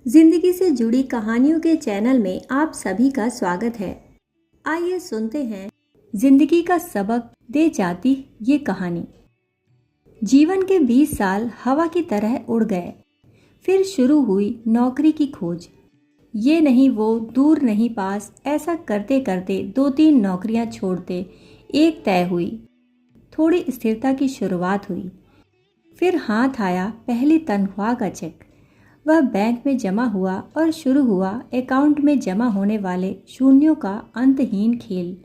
जिंदगी से जुड़ी कहानियों के चैनल में आप सभी का स्वागत है। आइए सुनते हैं जिंदगी का सबक दे जाती ये कहानी। जीवन के 20 साल हवा की तरह उड़ गए। फिर शुरू हुई नौकरी की खोज। ये नहीं वो, दूर नहीं पास, ऐसा करते करते 2-3 नौकरियां छोड़ते एक तय हुई। थोड़ी स्थिरता की शुरुआत हुई। फिर हाथ आया पहली तनख्वाह का चेक। वह बैंक में जमा हुआ और शुरू हुआ अकाउंट में जमा होने वाले शून्यों का अंतहीन खेल।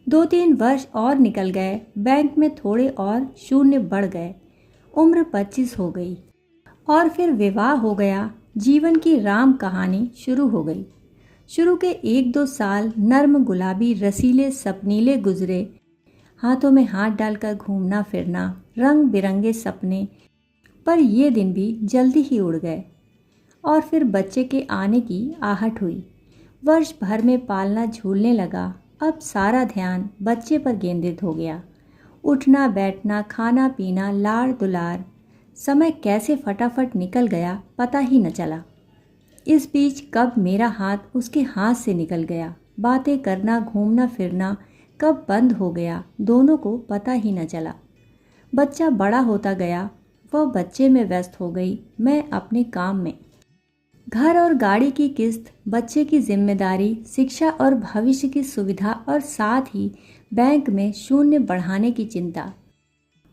2-3 वर्ष और निकल गए, बैंक में थोड़े और शून्य बढ़ गए। उम्र 25 हो गई और फिर विवाह हो गया। जीवन की राम कहानी शुरू हो गई। शुरू के 1-2 साल नर्म गुलाबी रसीले सपनीले गुजरे। हाथों में हाथ डालकर घूमना फिरना, रंग बिरंगे सपने। पर ये दिन भी जल्दी ही उड़ गए। और फिर बच्चे के आने की आहट हुई। वर्ष भर में पालना झूलने लगा। अब सारा ध्यान बच्चे पर केंद्रित हो गया। उठना बैठना, खाना पीना, लाड़ दुलार। समय कैसे फटाफट निकल गया पता ही न चला। इस बीच कब मेरा हाथ उसके हाथ से निकल गया, बातें करना घूमना फिरना कब बंद हो गया, दोनों को पता ही न चला। बच्चा बड़ा होता गया, वह बच्चे में व्यस्त हो गई, मैं अपने काम में। घर और गाड़ी की किस्त, बच्चे की जिम्मेदारी, शिक्षा और भविष्य की सुविधा और साथ ही बैंक में शून्य बढ़ाने की चिंता।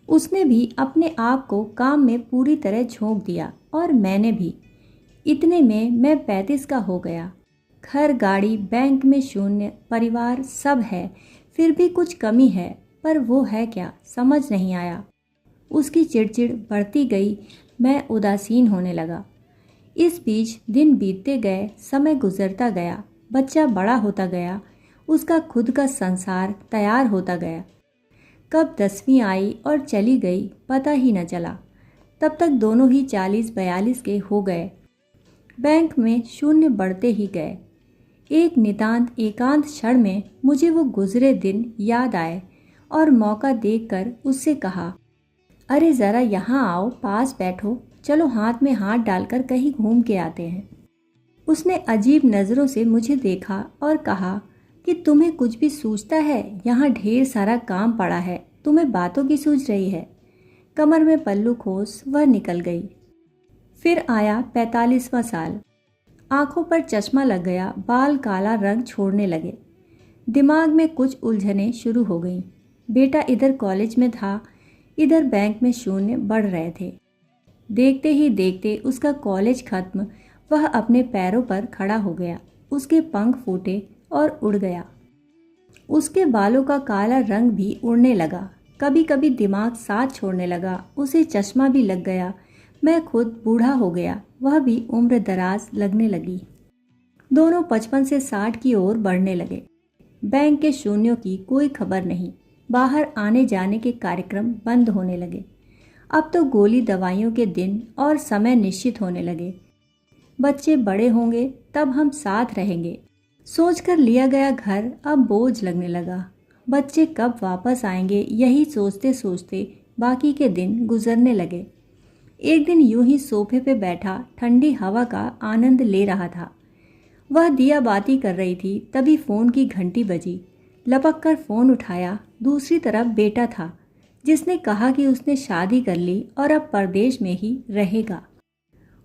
उसने भी अपने आप को काम में पूरी तरह झोंक दिया और मैंने भी। इतने में मैं 35 का हो गया। घर गाड़ी, बैंक में शून्य, परिवार सब है, फिर भी कुछ कमी है। पर वो है क्या, समझ नहीं आया। उसकी चिड़चिड़ बढ़ती गई, मैं उदासीन होने लगा। इस बीच दिन बीतते गए, समय गुजरता गया, बच्चा बड़ा होता गया, उसका खुद का संसार तैयार होता गया। कब 10वीं आई और चली गई पता ही न चला। तब तक दोनों ही 40-42 के हो गए। बैंक में शून्य बढ़ते ही गए। एक नितांत एकांत क्षण में मुझे वो गुजरे दिन याद आए और मौका देखकर उससे कहा, अरे ज़रा यहाँ आओ, पास बैठो, चलो हाथ में हाथ डालकर कहीं घूम के आते हैं। उसने अजीब नज़रों से मुझे देखा और कहा कि तुम्हें कुछ भी सूझता है? यहाँ ढेर सारा काम पड़ा है, तुम्हें बातों की सूझ रही है। कमर में पल्लू खोस वह निकल गई। फिर आया 45वां साल। आंखों पर चश्मा लग गया, बाल काला रंग छोड़ने लगे। दिमाग में कुछ उलझनें शुरू हो गईं। बेटा इधर कॉलेज में था, इधर बैंक में शून्य बढ़ रहे थे। देखते ही देखते उसका कॉलेज खत्म, वह अपने पैरों पर खड़ा हो गया। उसके पंख फूटे और उड़ गया। उसके बालों का काला रंग भी उड़ने लगा। कभी कभी दिमाग साथ छोड़ने लगा। उसे चश्मा भी लग गया। मैं खुद बूढ़ा हो गया, वह भी उम्र दराज लगने लगी। दोनों 55 से 60 की ओर बढ़ने लगे। बैंक के शून्यों की कोई खबर नहीं। बाहर आने जाने के कार्यक्रम बंद होने लगे। अब तो गोली दवाइयों के दिन और समय निश्चित होने लगे। बच्चे बड़े होंगे तब हम साथ रहेंगे, सोचकर लिया गया घर अब बोझ लगने लगा। बच्चे कब वापस आएंगे, यही सोचते सोचते बाकी के दिन गुजरने लगे। एक दिन यूं ही सोफे पे बैठा ठंडी हवा का आनंद ले रहा था। वह दिया बाती कर रही थी, तभी फ़ोन की घंटी बजी। लपक कर फ़ोन उठाया। दूसरी तरफ बेटा था, जिसने कहा कि उसने शादी कर ली और अब परदेश में ही रहेगा।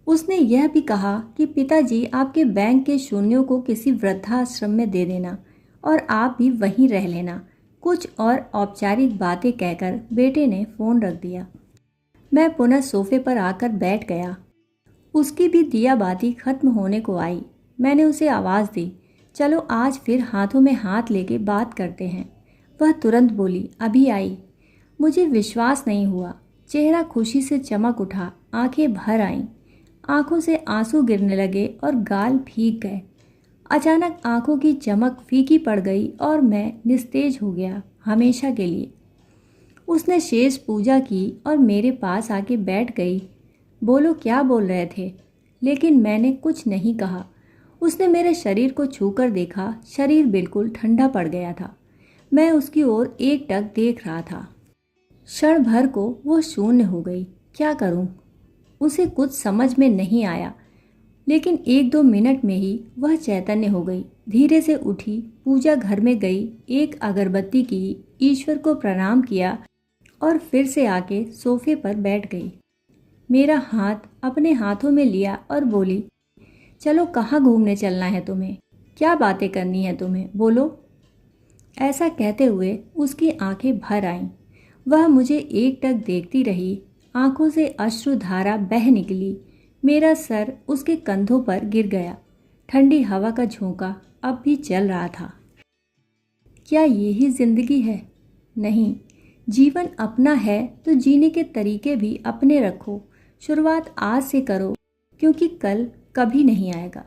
उसने यह भी कहा कि पिताजी आपके बैंक के शून्यों को किसी वृद्धाश्रम में दे देना और आप भी वहीं रह लेना। कुछ और औपचारिक बातें कहकर बेटे ने फ़ोन रख दिया। मैं पुनः सोफे पर आकर बैठ गया। उसकी भी दिया बाती खत्म होने को आई। मैंने उसे आवाज़ दी, चलो आज फिर हाथों में हाथ लेके बात करते हैं। वह तुरंत बोली, अभी आई। मुझे विश्वास नहीं हुआ। चेहरा खुशी से चमक उठा, आंखें भर आईं। आंखों से आंसू गिरने लगे और गाल भीग गए। अचानक आंखों की चमक फीकी पड़ गई और मैं निस्तेज हो गया, हमेशा के लिए। उसने शेष पूजा की और मेरे पास आके बैठ गई। बोलो क्या बोल रहे थे? लेकिन मैंने कुछ नहीं कहा। उसने मेरे शरीर को छूकर देखा, शरीर बिल्कुल ठंडा पड़ गया था। मैं उसकी ओर एकटक देख रहा था। क्षण भर को वो शून्य हो गई। क्या करूं? उसे कुछ समझ में नहीं आया। लेकिन 1-2 मिनट में ही वह चैतन्य हो गई। धीरे से उठी, पूजा घर में गई, एक अगरबत्ती की, ईश्वर को प्रणाम किया और फिर से आके सोफे पर बैठ गई। मेरा हाथ अपने हाथों में लिया और बोली, चलो कहाँ घूमने चलना है तुम्हें? क्या बातें करनी है तुम्हें? बोलो। ऐसा कहते हुए उसकी आंखें भर आईं। वह मुझे एकटक देखती रही। आंखों से अश्रुधारा बह निकली। मेरा सर उसके कंधों पर गिर गया। ठंडी हवा का झोंका अब भी चल रहा था। क्या यही जिंदगी है? नहीं, जीवन अपना है तो जीने के तरीके भी अपने रखो। शुरुआत आज से करो, क्योंकि कल कभी नहीं आएगा।